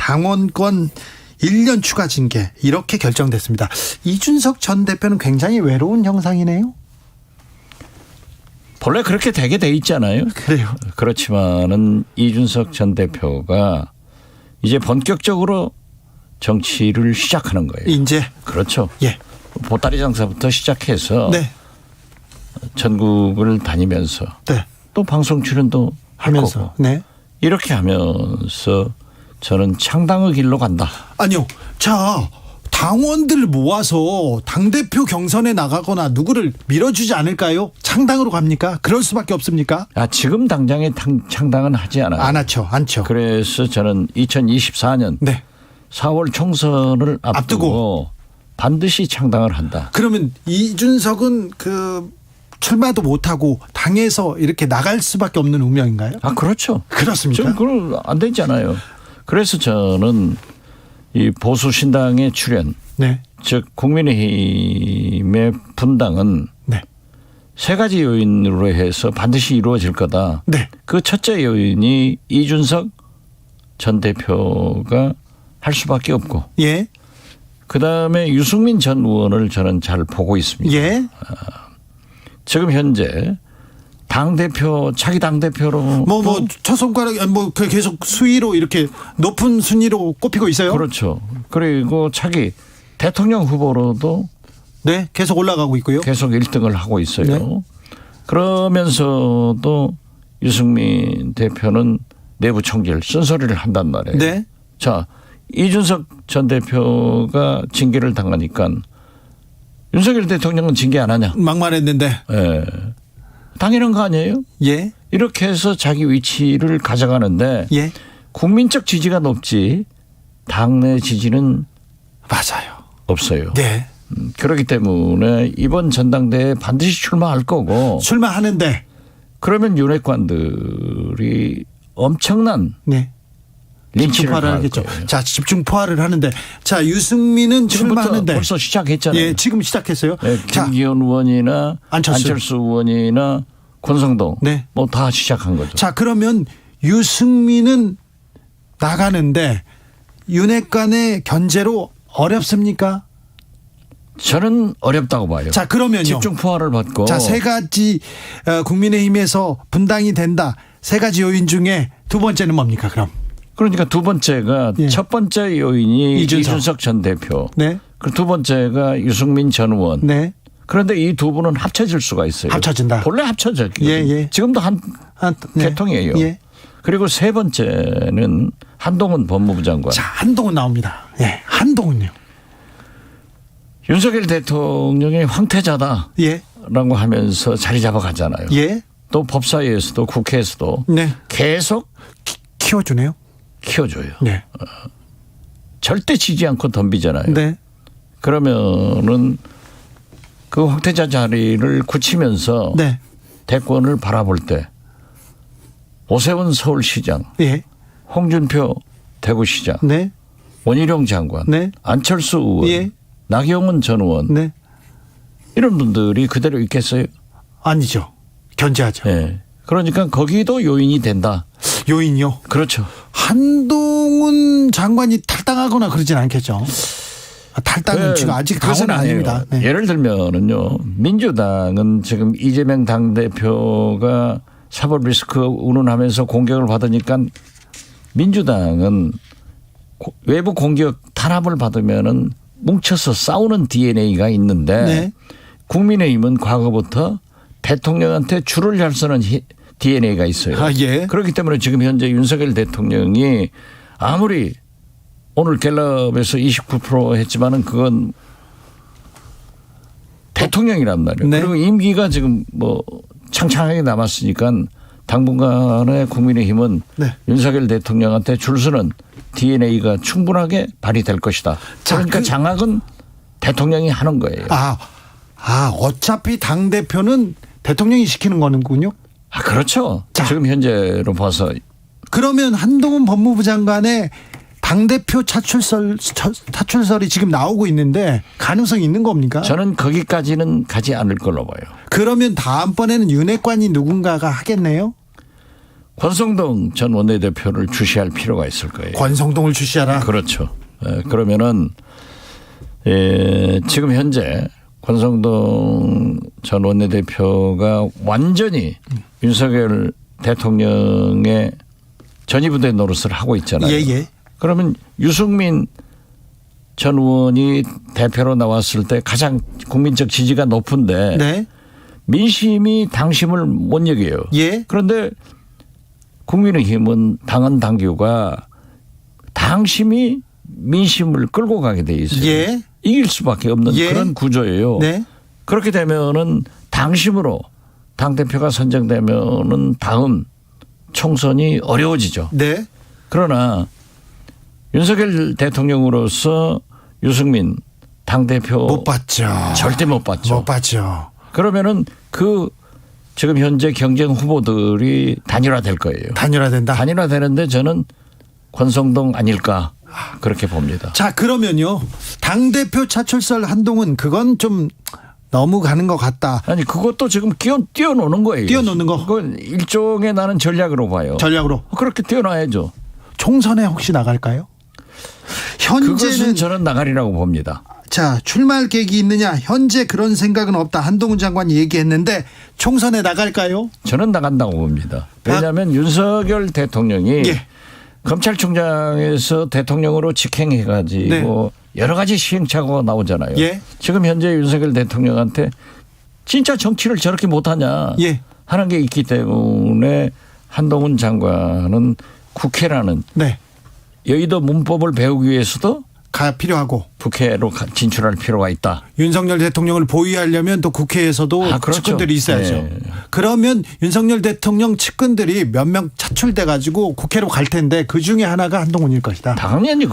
당원권 1년 추가 징계 이렇게 결정됐습니다. 이준석 전 대표는 굉장히 외로운 형상이네요. 본래 그렇게 되게 돼 있잖아요. 그래요. 그렇지만은 이준석 전 대표가 이제 본격적으로 정치를 시작하는 거예요. 이제 그렇죠. 예. 보따리 장사부터 시작해서 네. 전국을 다니면서 네. 또 방송 출연도 하면서 하고 네. 이렇게 하면서 저는 창당의 길로 간다. 아니요. 자, 당원들 모아서 당대표 경선에 나가거나 누구를 밀어주지 않을까요? 창당으로 갑니까? 그럴 수밖에 없습니까? 지금 당장에 창당은 하지 않아요. 않죠. 그래서 저는 2024년 네. 4월 총선을 앞두고 반드시 창당을 한다. 그러면 이준석은 출마도 못하고 당에서 이렇게 나갈 수밖에 없는 운명인가요? 그렇죠. 그렇습니까? 지금 그건 안 되잖아요. 그래서 저는 이 보수 신당의 출현, 네. 즉 국민의힘의 분당은 네. 세 가지 요인으로 해서 반드시 이루어질 거다. 네. 그 첫째 요인이 이준석 전 대표가 할 수밖에 없고, 예. 그다음에 유승민 전 의원을 저는 잘 보고 있습니다. 예. 지금 현재 당대표, 차기 당대표로. 첫 손가락, 계속 수위로 이렇게 높은 순위로 꼽히고 있어요? 그렇죠. 그리고 차기 대통령 후보로도 네. 계속 올라가고 있고요. 계속 1등을 하고 있어요. 네. 그러면서도 유승민 대표는 내부 총질, 쓴소리를 한단 말이에요. 네. 자, 이준석 전 대표가 징계를 당하니까 윤석열 대통령은 징계 안 하냐? 막말했는데. 예. 당연한 거 아니에요? 예. 이렇게 해서 자기 위치를 가져가는데 예. 국민적 지지가 높지 당내 지지는 맞아요. 없어요. 네. 그렇기 때문에 이번 전당대회에 반드시 출마할 거고 출마하는데. 그러면 윤핵관들이 엄청난 네. 린치를 집중포화를 할 하겠죠. 거예요. 자, 집중포화를 하는데. 자, 유승민은 출마하는데. 벌써 시작했잖아요. 예, 지금 시작했어요. 네, 자, 김기현 의원이나 안철수 의원이나 권성동 네. 뭐 다 시작한 거죠. 자, 그러면 유승민은 나가는데 윤핵관의 견제로 어렵습니까? 저는 어렵다고 봐요. 자, 그러면요. 집중 포화를 받고. 자, 세 가지 국민의힘에서 분당이 된다. 세 가지 요인 중에 두 번째는 뭡니까, 그럼? 그러니까 두 번째가 예. 첫 번째 요인이 이준석 전 대표. 네. 그리고 두 번째가 유승민 전 의원. 네. 그런데 이 두 분은 합쳐질 수가 있어요. 합쳐진다. 본래 합쳐졌거든요. 예. 지금도 한 네. 개통이에요. 예. 그리고 세 번째는 한동훈 법무부 장관. 자, 한동훈 나옵니다. 예. 한동훈요. 윤석열 대통령이 황태자다. 예. 라고 하면서 자리 잡아가잖아요. 예. 또 법사위에서도 국회에서도 네. 계속 키워주네요. 키워줘요. 네. 절대 지지 않고 덤비잖아요. 네. 그러면은 그 황태자 자리를 굳히면서 네. 대권을 바라볼 때 오세훈 서울시장, 예. 홍준표 대구시장, 네. 원희룡 장관, 네. 안철수 의원, 예. 나경원 전 의원 네. 이런 분들이 그대로 있겠어요? 아니죠. 견제하죠. 네. 그러니까 거기도 요인이 된다. 요인이요. 그렇죠. 한동훈 장관이 탈당하거나 그러진 않겠죠. 탈당은 지금 아직 당은 아닙니다. 네. 예를 들면은요, 민주당은 지금 이재명 당대표가 사법 리스크 운운하면서 공격을 받으니까 민주당은 외부 공격 탄압을 받으면은 뭉쳐서 싸우는 DNA가 있는데 네. 국민의힘은 과거부터 대통령한테 줄을 잘 서는 DNA가 있어요. 예. 그렇기 때문에 지금 현재 윤석열 대통령이 아무리 오늘 갤럽에서 29% 했지만은 그건 대통령이란 말이에요. 네. 그리고 임기가 지금 뭐 창창하게 남았으니까 당분간의 국민의힘은 네. 윤석열 대통령한테 줄 서는 DNA가 충분하게 발휘될 것이다. 그러니까 장악은 대통령이 하는 거예요. 어차피 당대표는 대통령이 시키는 거는군요. 그렇죠. 자. 지금 현재로 봐서. 그러면 한동훈 법무부 장관의 당대표 차출설이 지금 나오고 있는데 가능성이 있는 겁니까? 저는 거기까지는 가지 않을 걸로 봐요. 그러면 다음번에는 윤핵관이 누군가가 하겠네요? 권성동 전 원내대표를 주시할 필요가 있을 거예요. 권성동을 주시하라. 그렇죠. 그러면은 지금 현재 권성동 전 원내대표가 완전히 윤석열 대통령의 전위부대 노릇을 하고 있잖아요. 예. 그러면 유승민 전 의원이 대표로 나왔을 때 가장 국민적 지지가 높은데 네. 민심이 당심을 못 여겨요. 예. 그런데 국민의힘은 당헌 당규가 당심이 민심을 끌고 가게 돼 있어요. 예. 이길 수밖에 없는 예. 그런 구조예요. 네. 그렇게 되면은 당심으로 당대표가 선정되면은 다음 총선이 어려워지죠. 네. 그러나 윤석열 대통령으로서 유승민 당대표 못 받죠. 절대 못 받죠. 못 받죠. 그러면은 그 지금 현재 경쟁 후보들이 단일화될 거예요. 단일화된다. 단일화되는데 저는 권성동 아닐까 그렇게 봅니다. 자, 그러면요. 당대표 차출설 한동훈 그건 좀 너무 가는 것 같다. 아니 그것도 지금 뛰어노는 거예요. 뛰어노는 거. 그건 일종의 나는 전략으로 봐요. 전략으로. 그렇게 뛰어놔야죠. 총선에 혹시 나갈까요? 그것은 현재는 저는 나가리라고 봅니다. 자, 출마할 계획이 있느냐? 현재 그런 생각은 없다. 한동훈 장관이 얘기했는데 총선에 나갈까요? 저는 나간다고 봅니다. 왜냐하면 윤석열 대통령이 예. 검찰총장에서 대통령으로 직행해가지고 여러 가지 시행착오가 나오잖아요. 예. 지금 현재 윤석열 대통령한테 진짜 정치를 저렇게 못하냐 예. 하는 게 있기 때문에 한동훈 장관은 국회라는 네. 여의도 문법을 배우기 위해서도 가 필요하고 국회로 진출할 필요가 있다. 윤석열 대통령을 보위하려면 또 국회에서도 그렇죠. 측근들이 있어야죠. 네. 그러면 윤석열 대통령 측근들이 몇 명 차출돼 가지고 국회로 갈 텐데 그중에 하나가 한동훈일 것이다. 당연히